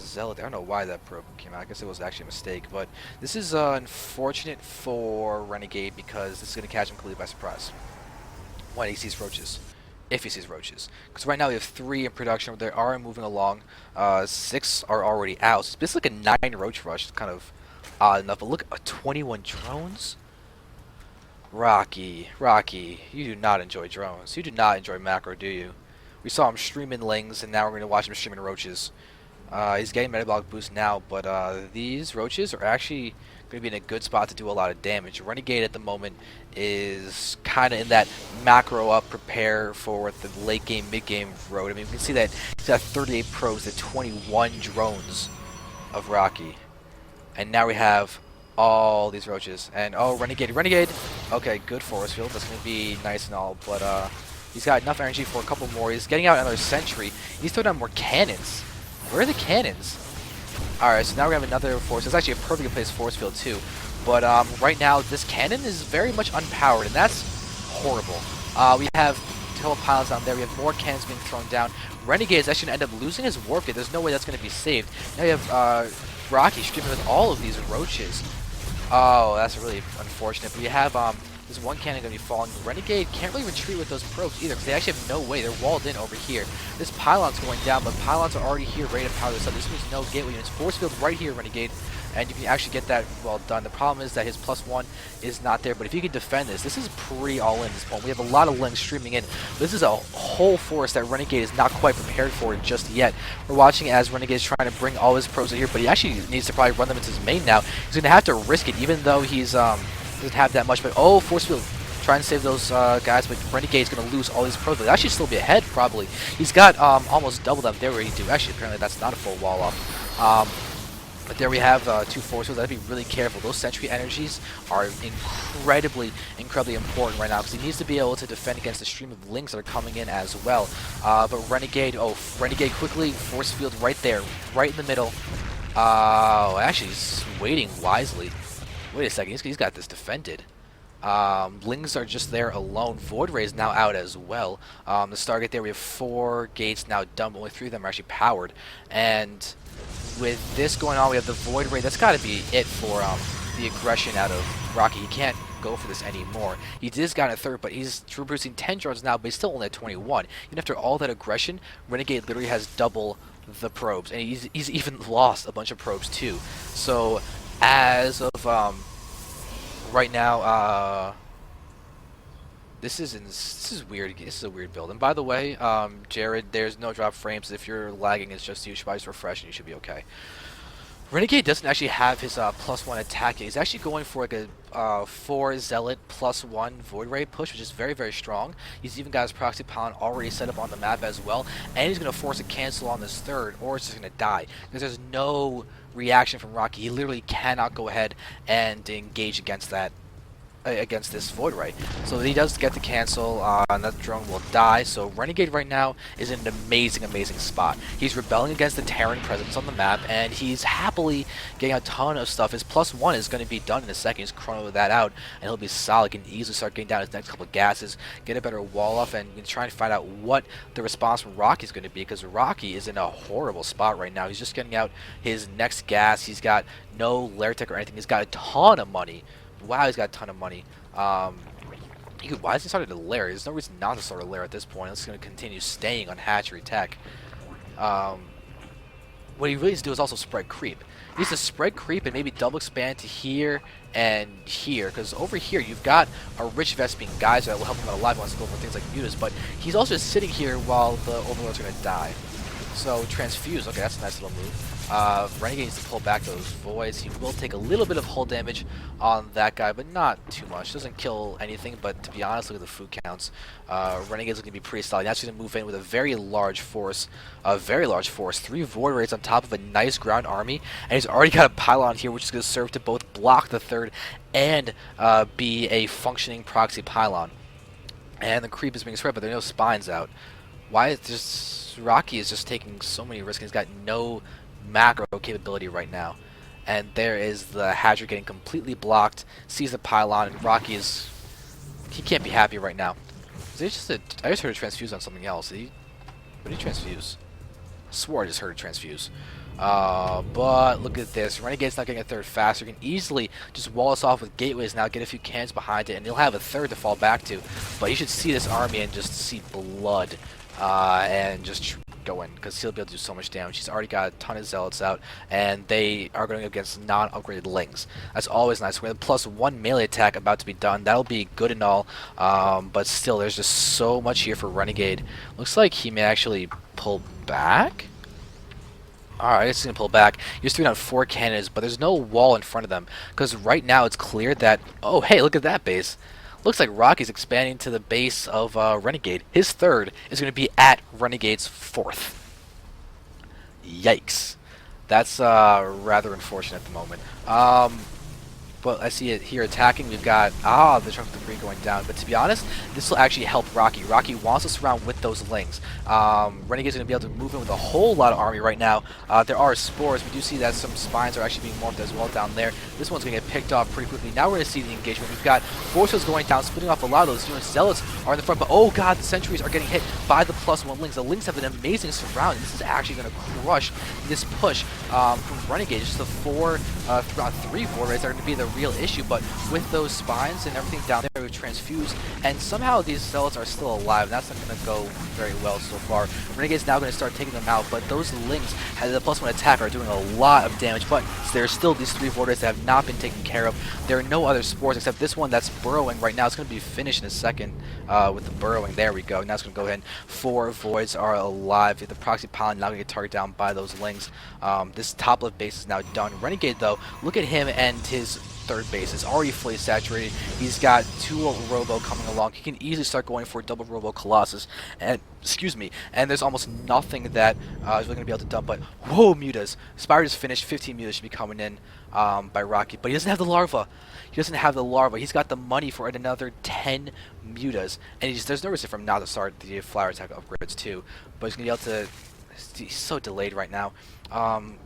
Zealot. I don't know why that probe came out. I guess it was actually a mistake. But this is unfortunate for Renegade because this is going to catch him completely by surprise when he sees roaches. If he sees roaches. Because right now we have 3 in production. They are moving along. 6 are already out. So it's basically like a 9 roach rush. It's kind of odd enough. But look at 21 drones. Rocky, you do not enjoy drones. You do not enjoy macro, do you? We saw him streaming lings, and now we're going to watch him streaming roaches. He's getting metabolic boost now, but these roaches are actually going to be in a good spot to do a lot of damage. Renegade at the moment is kind of in that macro up, prepare for the late game, mid game road. I mean, we can see that he's got 38 probes to 21 drones of Rocky. And now we have all these roaches. And oh, Renegade. Okay, good force field. That's going to be nice and all, but he's got enough energy for a couple more. He's getting out another sentry. He's throwing down more cannons. Where are the cannons? Alright, so now we have another force. It's actually a perfectly placed force field too. But right now, this cannon is very much unpowered, and that's horrible. We have pilots down there. We have more cannons being thrown down. Renegade is actually going to end up losing his warp gate. There's no way that's going to be saved. Now you have Rocky streaming with all of these roaches. Oh, that's really unfortunate. But you have this one cannon going to be falling. Renegade can't really retreat with those probes either because they actually have no way. They're walled in over here. This pylon's going down, but pylons are already here ready to power this up. This means no gateway units. Force field right here, Renegade, and you can actually get that well done. The problem is that his +1 is not there, but if you can defend this, this is pretty all in at this point. We have a lot of links streaming in. This is a whole force that Renegade is not quite prepared for just yet. We're watching as Renegade is trying to bring all his probes in here, but he actually needs to probably run them into his main now. He's going to have to risk it, even though he's doesn't have that much. But oh, force field trying to save those guys, but Renegade's going to lose all these probes. But actually still be ahead, probably. He's got almost double them. There we do. Actually, apparently that's not a full wall up. But there we have 2 force fields. I'd be really careful. Those sentry energies are incredibly important right now because he needs to be able to defend against the stream of links that are coming in as well. But Renegade quickly, force field right there, right in the middle. Oh, actually, he's waiting wisely. Wait a second, he's got this defended. Lings are just there alone. Void Ray is now out as well. The Stargate there, we have 4 gates now done, but only 3 of them are actually powered. And with this going on, we have the Void Ray. That's got to be it for the aggression out of Rocky. He can't go for this anymore. He just got a 3rd, but he's producing 10 drones now, but he's still only at 21. Even after all that aggression, Renegade literally has double the probes, and he's even lost a bunch of probes too. So as of right now, this is weird. This is a weird build. And by the way, Jared, there's no drop frames. If you're lagging, it's just you should probably just refresh and you should be okay. Renegade doesn't actually have his +1 attack yet. He's actually going for like a 4 Zealot +1 Void Ray push, which is very, very strong. He's even got his Proxy Pylon already set up on the map as well, and he's going to force a cancel on this 3rd, or it's just going to die. Because there's no reaction from Rocky. He literally cannot go ahead and engage against that. Against this Void Ray. So he does get the cancel, and that drone will die. So Renegade right now is in an amazing spot. He's rebelling against the Terran presence on the map, and he's happily getting a ton of stuff. His +1 is going to be done in a second. He's chrono that out, and he'll be solid. He can easily start getting down his next couple of gases, get a better wall off, and try to find out what the response from Rocky is going to be, because Rocky is in a horrible spot right now. He's just getting out his next gas. He's got no lair tech or anything. He's got a ton of money. Wow, he's got a ton of money. Why has he started a lair? There's no reason not to start a lair at this point. It's going to continue staying on hatchery tech. What he really needs to do is also spread creep. He needs to spread creep and maybe double expand to here and here, because over here you've got a rich Vespene geyser that will help him out a lot. He wants to go for things like mutas, but he's also just sitting here while the Overlords are going to die. So transfuse, okay, that's a nice little move. Renegade needs to pull back those voids. He will take a little bit of hull damage on that guy, but not too much. Doesn't kill anything, but to be honest, look at the food counts. Renegade's going to be pretty solid. Now he's going to move in with a very large force. 3 Void Rays on top of a nice ground army, and he's already got a pylon here, which is going to serve to both block the 3rd and be a functioning proxy pylon. And the creep is being spread, but there are no spines out. Why is this? Rocky is just taking so many risks. He's got no macro capability right now, and there is the hatchery getting completely blocked. Sees the pylon, and Rocky he can't be happy right now. I just heard a transfuse on something else. What did he transfuse? I swore I just heard a transfuse. But look at this. Renegade's not getting a third faster. He can easily just wall us off with gateways now, get a few cannons behind it, and he'll have a third to fall back to. But you should see this army and just see blood and just go in, because he'll be able to do so much damage. He's already got a ton of zealots out, and they are going against non-upgraded lings. That's always nice. We have +1 melee attack about to be done. That'll be good and all, but still, there's just so much here for Renegade. Looks like he may actually pull back. Alright, it's going to pull back. He's throwing down 4 cannons, but there's no wall in front of them, because right now it's clear that... Oh, hey, look at that base. Looks like Rocky's expanding to the base of Renegade. His third is going to be at Renegade's 4th. Yikes. That's rather unfortunate at the moment. But I see it here attacking. We've got, the chunk of debris going down. But to be honest, this will actually help Rocky. Rocky wants to surround with those lings. Renegade's going to be able to move in with a whole lot of army right now. There are spores. We do see that some spines are actually being morphed as well down there. This one's going to get picked off pretty quickly. Now we're going to see the engagement. We've got forces going down, splitting off a lot of those units. Zealots are in the front, but oh god, the sentries are getting hit by the +1 lings. The lings have an amazing surround. This is actually going to crush this push from Renegade. Just the 3 4 are going to be the real issue, but with those spines and everything down there, we've transfused, and somehow these zealots are still alive. That's not going to go very well so far. Renegade's now going to start taking them out, but those lings has the +1 attack are doing a lot of damage, but there's still these 3 vortices that have not been taken care of. There are no other spores except this one that's burrowing right now. It's going to be finished in a second with the burrowing. There we go. Now it's going to go ahead and 4 voids are alive. The proxy pilot now going to get targeted down by those lings. This top left base is now done. Renegade, though, look at him and his third base is already fully saturated. He's got 2 Robo coming along. He can easily start going for double Robo Colossus, and and there's almost nothing that is really going to be able to dump. But whoa, mutas! Spire is finished. 15 mutas should be coming in by Rocky, but he doesn't have the larva. He doesn't have the larva. He's got the money for another 10 mutas, and there's no reason for him not to start the flower attack upgrades too. But he's going to be able to. He's so delayed right now.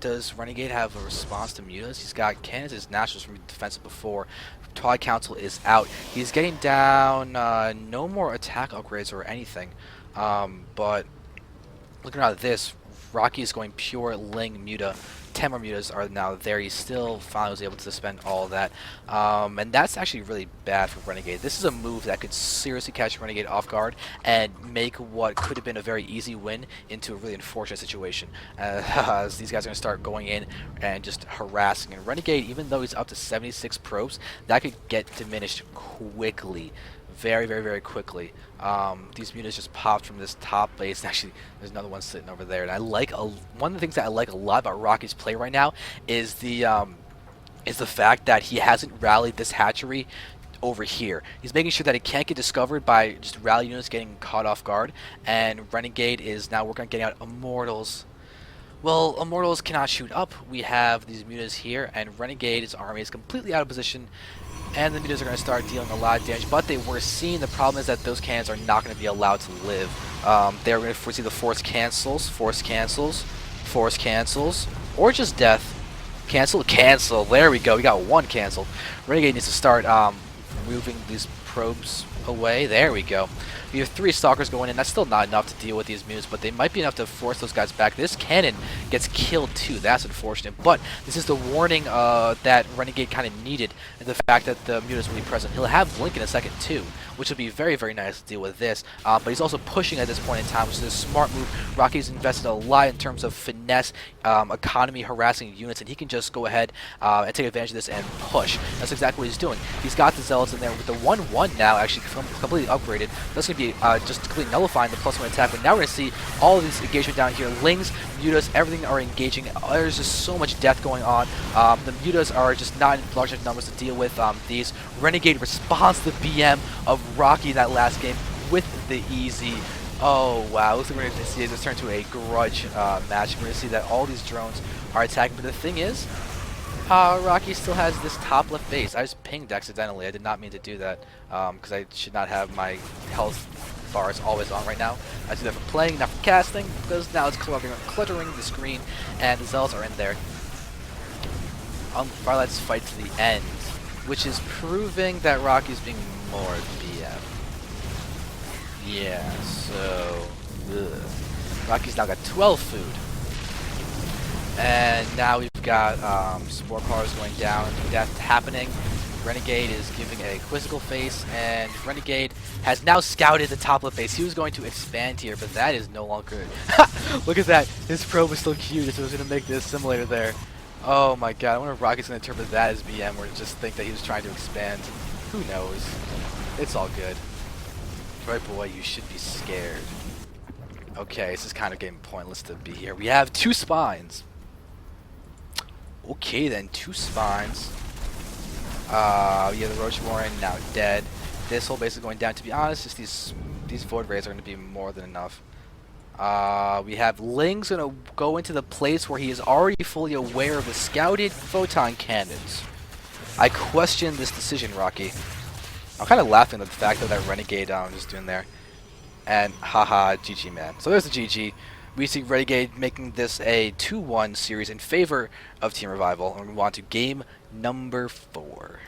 Does Renegade have a response to mutas? He's got cannons as naturals from defensive before. Twilight Council is out. He's getting down no more attack upgrades or anything. But looking at this, Rocky is going pure Ling Muta. 10 more mutas are now there. He still finally was able to suspend all of that. And that's actually really bad for Renegade. This is a move that could seriously catch Renegade off guard and make what could have been a very easy win into a really unfortunate situation. As these guys are going to start going in and just harassing. And Renegade, even though he's up to 76 probes, that could get diminished quickly. Very, very, very quickly. These mutas just popped from this top base. Actually, there's another one sitting over there. And I like one of the things that I like a lot about Rocky's play right now is the fact that he hasn't rallied this hatchery over here. He's making sure that it can't get discovered by just rally units getting caught off guard. And Renegade is now working on getting out Immortals. Well, Immortals cannot shoot up. We have these mutas here, and Renegade's army is completely out of position. And the mutas are going to start dealing a lot of damage, but they were seen. The problem is that those cannons are not going to be allowed to live. They're going to foresee the force cancels, or just death. Cancel. There we go. We got 1 cancel. Renegade needs to start moving these probes away. There we go. We have 3 stalkers going in. That's still not enough to deal with these mutas, but they might be enough to force those guys back. This cannon gets killed too. That's unfortunate. But this is the warning that Renegade kind of needed, and the fact that the mutas will be present. He'll have Blink in a second too, which will be very, very nice to deal with this. But he's also pushing at this point in time, which is a smart move. Rocky's invested a lot in terms of finesse, economy, harassing units, and he can just go ahead and take advantage of this and push. That's exactly what he's doing. He's got the zealots in there with the 1-1 now actually completely upgraded. That's going to be just completely nullifying the +1 attack, but now we're going to see all of this engagement down here. Lings, mutas, everything are engaging. There's just so much death going on. The mutas are just not in large enough numbers to deal with these. Renegade responds to the BM of Rocky that last game with the easy. Oh wow, looks like we're going to see this turn to a grudge match. We're going to see that all these drones are attacking, but the thing is, Rocky still has this top left base. I just pinged accidentally. I did not mean to do that because I should not have my health bars always on right now. I do that for playing, not for casting, because now it's cluttering the screen, and the Zealots are in there. Firelights fight to the end, which is proving that Rocky's being more BM. Yeah, so Rocky's now got 12 food. And now we've got Spore Cars going down, death happening. Renegade is giving a quizzical face, and Renegade has now scouted the top left base. He was going to expand here, but that is no longer... Look at that! His probe is still cute, so it was going to make the assimilator there. Oh my god, I wonder if Rocket's going to interpret that as BM, or just think that he was trying to expand. Who knows? It's all good. Right, boy, you should be scared. Okay, this is kind of getting pointless to be here. We have 2 spines. Okay then, 2 spines. Yeah, the Roach Warren now dead. This whole base is going down. To be honest, just these forward raids are going to be more than enough. We have Ling's going to go into the place where he is already fully aware of the scouted photon cannons. I question this decision, Rocky. I'm kind of laughing at the fact that Renegade I'm just doing there. And haha, GG man. So there's the GG. We see Renegade making this a 2-1 series in favor of Team Revival, and we move on to game number 4.